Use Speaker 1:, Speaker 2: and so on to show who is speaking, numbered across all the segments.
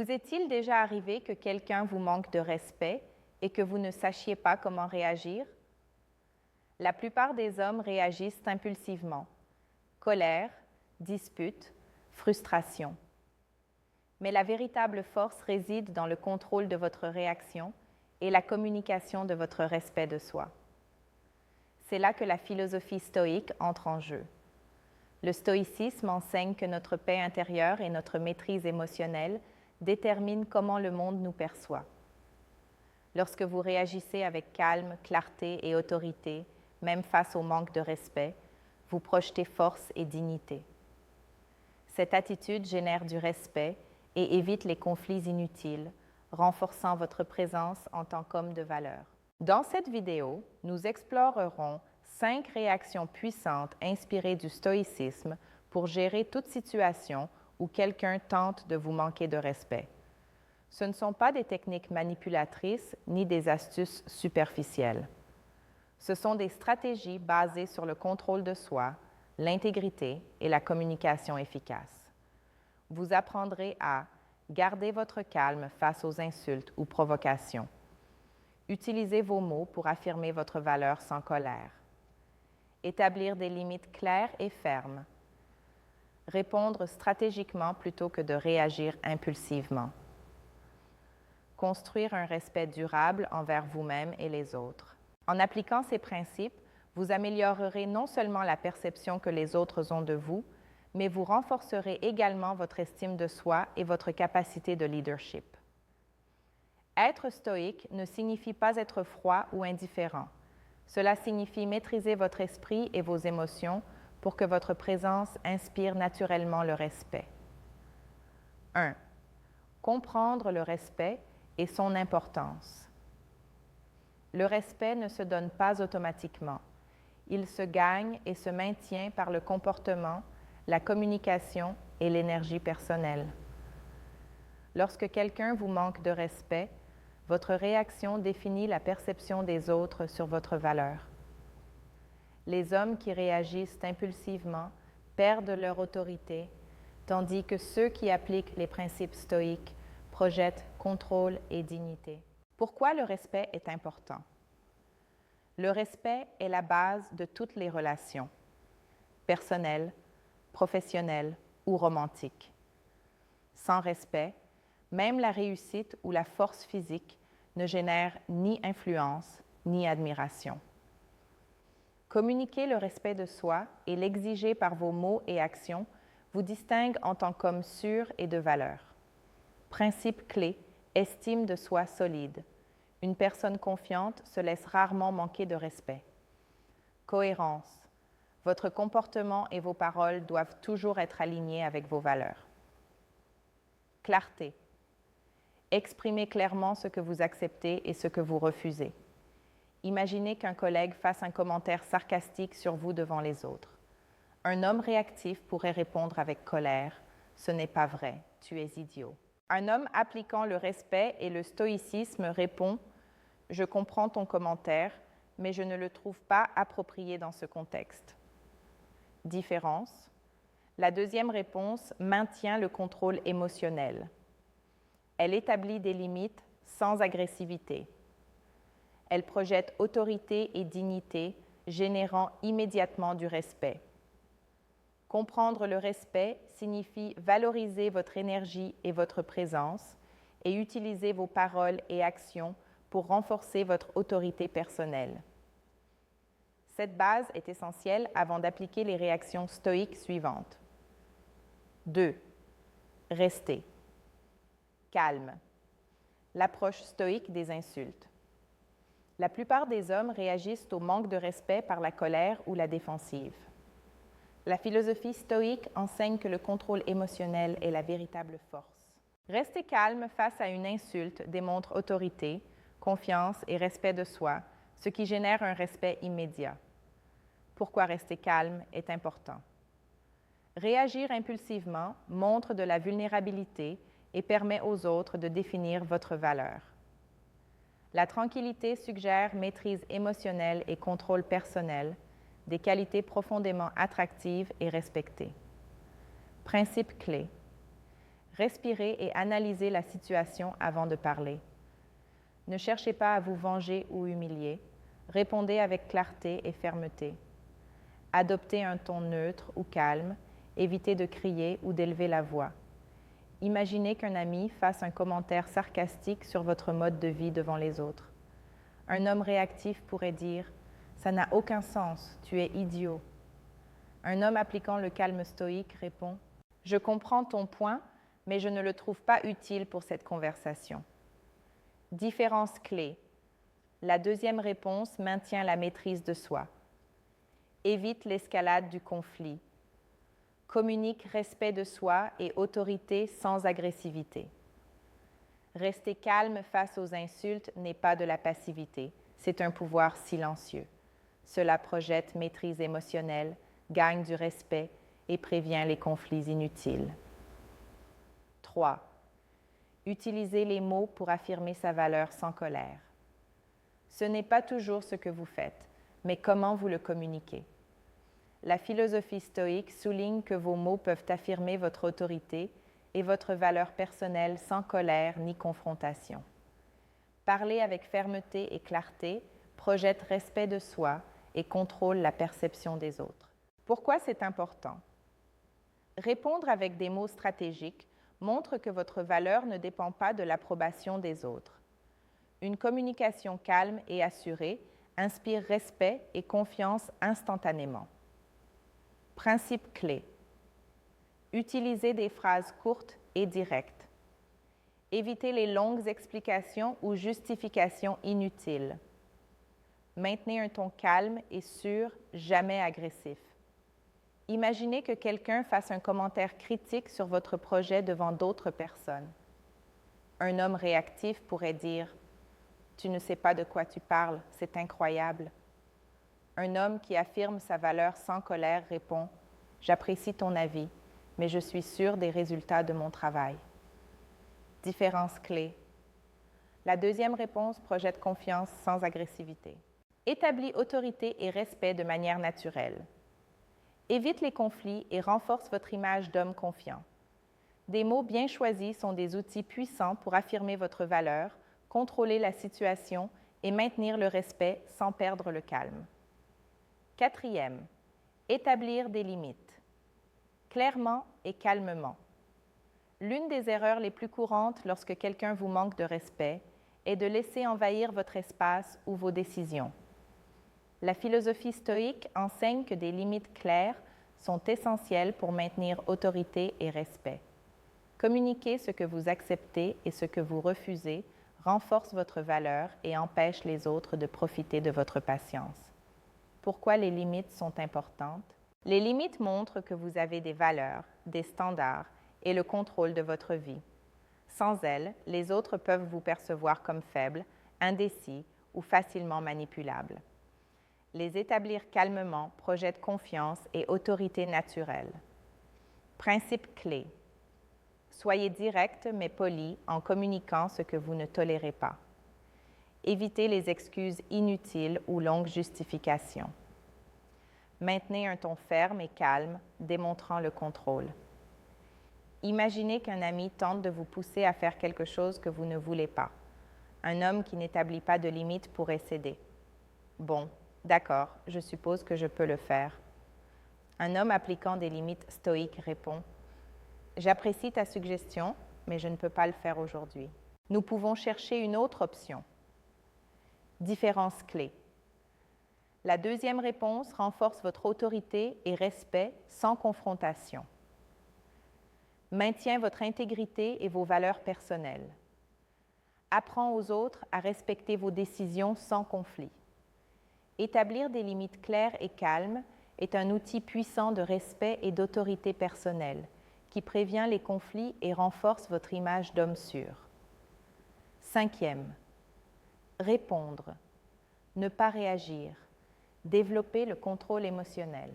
Speaker 1: Vous est-il déjà arrivé que quelqu'un vous manque de respect et que vous ne sachiez pas comment réagir? La plupart des hommes réagissent impulsivement. Colère, dispute, frustration. Mais la véritable force réside dans le contrôle de votre réaction et la communication de votre respect de soi. C'est là que la philosophie stoïque entre en jeu. Le stoïcisme enseigne que notre paix intérieure et notre maîtrise émotionnelle déterminent comment le monde nous perçoit. Lorsque vous réagissez avec calme, clarté et autorité, même face au manque de respect, vous projetez force et dignité. Cette attitude génère du respect et évite les conflits inutiles, renforçant votre présence en tant qu'homme de valeur. Dans cette vidéo, nous explorerons 5 réactions puissantes inspirées du stoïcisme pour gérer toute situation où quelqu'un tente de vous manquer de respect. Ce ne sont pas des techniques manipulatrices ni des astuces superficielles. Ce sont des stratégies basées sur le contrôle de soi, l'intégrité et la communication efficace. Vous apprendrez à garder votre calme face aux insultes ou provocations. Utilisez vos mots pour affirmer votre valeur sans colère. Établir des limites claires et fermes. Répondre stratégiquement plutôt que de réagir impulsivement. Construire un respect durable envers vous-même et les autres. En appliquant ces principes, vous améliorerez non seulement la perception que les autres ont de vous, mais vous renforcerez également votre estime de soi et votre capacité de leadership. Être stoïque ne signifie pas être froid ou indifférent. Cela signifie maîtriser votre esprit et vos émotions pour que votre présence inspire naturellement le respect. 1. Comprendre le respect et son importance. Le respect ne se donne pas automatiquement. Il se gagne et se maintient par le comportement, la communication et l'énergie personnelle. Lorsque quelqu'un vous manque de respect, votre réaction définit la perception des autres sur votre valeur. Les hommes qui réagissent impulsivement perdent leur autorité, tandis que ceux qui appliquent les principes stoïques projettent contrôle et dignité. Pourquoi le respect est important? Le respect est la base de toutes les relations, personnelles, professionnelles ou romantiques. Sans respect, même la réussite ou la force physique ne génère ni influence ni admiration. Communiquer le respect de soi et l'exiger par vos mots et actions vous distingue en tant qu'homme sûr et de valeur. Principe clé, estime de soi solide. Une personne confiante se laisse rarement manquer de respect. Cohérence. Votre comportement et vos paroles doivent toujours être alignés avec vos valeurs. Clarté. Exprimez clairement ce que vous acceptez et ce que vous refusez. Imaginez qu'un collègue fasse un commentaire sarcastique sur vous devant les autres. Un homme réactif pourrait répondre avec colère « Ce n'est pas vrai, tu es idiot ». Un homme appliquant le respect et le stoïcisme répond « Je comprends ton commentaire, mais je ne le trouve pas approprié dans ce contexte ». Différence. La deuxième réponse maintient le contrôle émotionnel. Elle établit des limites sans agressivité. Elle projette autorité et dignité, générant immédiatement du respect. Comprendre le respect signifie valoriser votre énergie et votre présence et utiliser vos paroles et actions pour renforcer votre autorité personnelle. Cette base est essentielle avant d'appliquer les réactions stoïques suivantes. 2. Rester. Calme. L'approche stoïque des insultes. La plupart des hommes réagissent au manque de respect par la colère ou la défensive. La philosophie stoïque enseigne que le contrôle émotionnel est la véritable force. Rester calme face à une insulte démontre autorité, confiance et respect de soi, ce qui génère un respect immédiat. Pourquoi rester calme est important. Réagir impulsivement montre de la vulnérabilité et permet aux autres de définir votre valeur. La tranquillité suggère maîtrise émotionnelle et contrôle personnel, des qualités profondément attractives et respectées. Principe clé. Respirez et analysez la situation avant de parler. Ne cherchez pas à vous venger ou humilier. Répondez avec clarté et fermeté. Adoptez un ton neutre ou calme. Évitez de crier ou d'élever la voix. Imaginez qu'un ami fasse un commentaire sarcastique sur votre mode de vie devant les autres. Un homme réactif pourrait dire « Ça n'a aucun sens, tu es idiot ». Un homme appliquant le calme stoïque répond « Je comprends ton point, mais je ne le trouve pas utile pour cette conversation ». Différence clé. La deuxième réponse maintient la maîtrise de soi. Évite l'escalade du conflit. Communique respect de soi et autorité sans agressivité. Rester calme face aux insultes n'est pas de la passivité, c'est un pouvoir silencieux. Cela projette maîtrise émotionnelle, gagne du respect et prévient les conflits inutiles. 3. Utilisez les mots pour affirmer sa valeur sans colère. Ce n'est pas toujours ce que vous faites, mais comment vous le communiquez. La philosophie stoïque souligne que vos mots peuvent affirmer votre autorité et votre valeur personnelle sans colère ni confrontation. Parler avec fermeté et clarté projette respect de soi et contrôle la perception des autres. Pourquoi c'est important? Répondre avec des mots stratégiques montre que votre valeur ne dépend pas de l'approbation des autres. Une communication calme et assurée inspire respect et confiance instantanément. Principe clé. Utilisez des phrases courtes et directes. Évitez les longues explications ou justifications inutiles. Maintenez un ton calme et sûr, jamais agressif. Imaginez que quelqu'un fasse un commentaire critique sur votre projet devant d'autres personnes. Un homme réactif pourrait dire « Tu ne sais pas de quoi tu parles, c'est incroyable ». Un homme qui affirme sa valeur sans colère répond « J'apprécie ton avis, mais je suis sûr des résultats de mon travail ». Différence clé. La deuxième réponse projette confiance sans agressivité. Établis autorité et respect de manière naturelle. Évite les conflits et renforce votre image d'homme confiant. Des mots bien choisis sont des outils puissants pour affirmer votre valeur, contrôler la situation et maintenir le respect sans perdre le calme. 4e, établir des limites. Clairement et calmement. L'une des erreurs les plus courantes lorsque quelqu'un vous manque de respect est de laisser envahir votre espace ou vos décisions. La philosophie stoïque enseigne que des limites claires sont essentielles pour maintenir autorité et respect. Communiquer ce que vous acceptez et ce que vous refusez renforce votre valeur et empêche les autres de profiter de votre patience. Pourquoi les limites sont importantes? Les limites montrent que vous avez des valeurs, des standards et le contrôle de votre vie. Sans elles, les autres peuvent vous percevoir comme faible, indécis ou facilement manipulable. Les établir calmement projette confiance et autorité naturelle. Principe clé. Soyez direct mais poli en communiquant ce que vous ne tolérez pas. Évitez les excuses inutiles ou longues justifications. Maintenez un ton ferme et calme, démontrant le contrôle. Imaginez qu'un ami tente de vous pousser à faire quelque chose que vous ne voulez pas. Un homme qui n'établit pas de limites pourrait céder. Bon, d'accord, je suppose que je peux le faire. Un homme appliquant des limites stoïques répond « J'apprécie ta suggestion, mais je ne peux pas le faire aujourd'hui. » Nous pouvons chercher une autre option. Différence clé. La deuxième réponse renforce votre autorité et respect sans confrontation. Maintient votre intégrité et vos valeurs personnelles. Apprend aux autres à respecter vos décisions sans conflit. Établir des limites claires et calmes est un outil puissant de respect et d'autorité personnelle qui prévient les conflits et renforce votre image d'homme sûr. 5e, répondre, ne pas réagir, développer le contrôle émotionnel.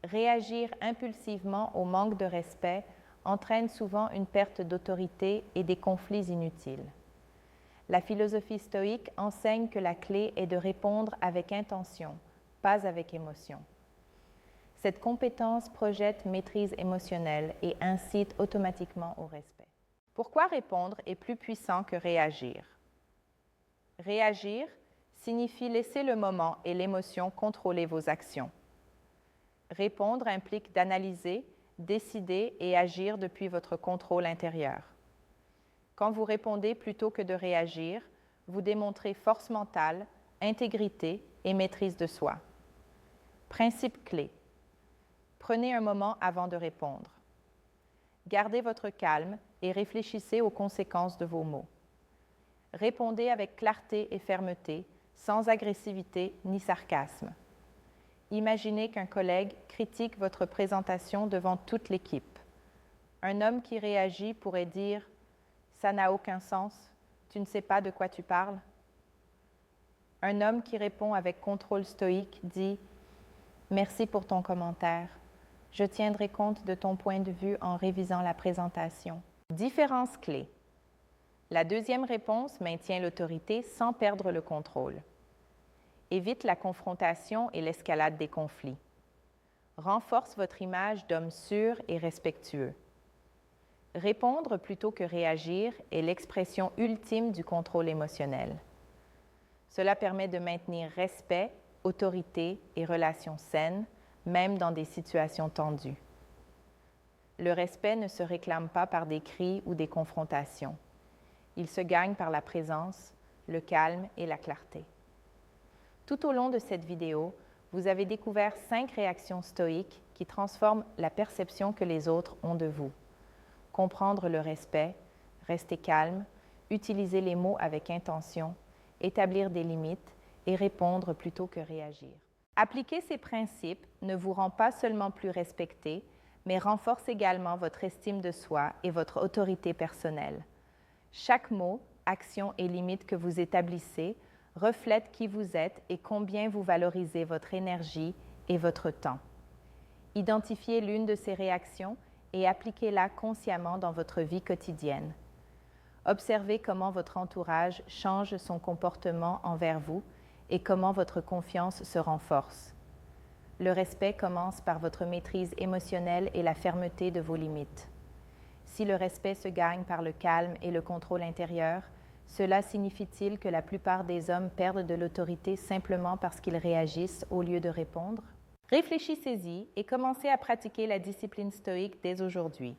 Speaker 1: Réagir impulsivement au manque de respect entraîne souvent une perte d'autorité et des conflits inutiles. La philosophie stoïque enseigne que la clé est de répondre avec intention, pas avec émotion. Cette compétence projette maîtrise émotionnelle et incite automatiquement au respect. Pourquoi répondre est plus puissant que réagir? Réagir signifie laisser le moment et l'émotion contrôler vos actions. Répondre implique d'analyser, décider et agir depuis votre contrôle intérieur. Quand vous répondez plutôt que de réagir, vous démontrez force mentale, intégrité et maîtrise de soi. Principe clé. Prenez un moment avant de répondre. Gardez votre calme et réfléchissez aux conséquences de vos mots. Répondez avec clarté et fermeté, sans agressivité ni sarcasme. Imaginez qu'un collègue critique votre présentation devant toute l'équipe. Un homme qui réagit pourrait dire « Ça n'a aucun sens, tu ne sais pas de quoi tu parles ». Un homme qui répond avec contrôle stoïque dit « Merci pour ton commentaire. Je tiendrai compte de ton point de vue en révisant la présentation. » Différence clé. La deuxième réponse maintient l'autorité sans perdre le contrôle. Évite la confrontation et l'escalade des conflits. Renforce votre image d'homme sûr et respectueux. Répondre plutôt que réagir est l'expression ultime du contrôle émotionnel. Cela permet de maintenir respect, autorité et relations saines, même dans des situations tendues. Le respect ne se réclame pas par des cris ou des confrontations. Il se gagne par la présence, le calme et la clarté. Tout au long de cette vidéo, vous avez découvert 5 réactions stoïques qui transforment la perception que les autres ont de vous. Comprendre le respect, rester calme, utiliser les mots avec intention, établir des limites et répondre plutôt que réagir. Appliquer ces principes ne vous rend pas seulement plus respecté, mais renforce également votre estime de soi et votre autorité personnelle. Chaque mot, action et limite que vous établissez reflète qui vous êtes et combien vous valorisez votre énergie et votre temps. Identifiez l'une de ces réactions et appliquez-la consciemment dans votre vie quotidienne. Observez comment votre entourage change son comportement envers vous et comment votre confiance se renforce. Le respect commence par votre maîtrise émotionnelle et la fermeté de vos limites. Si le respect se gagne par le calme et le contrôle intérieur, cela signifie-t-il que la plupart des hommes perdent de l'autorité simplement parce qu'ils réagissent au lieu de répondre? Réfléchissez-y et commencez à pratiquer la discipline stoïque dès aujourd'hui.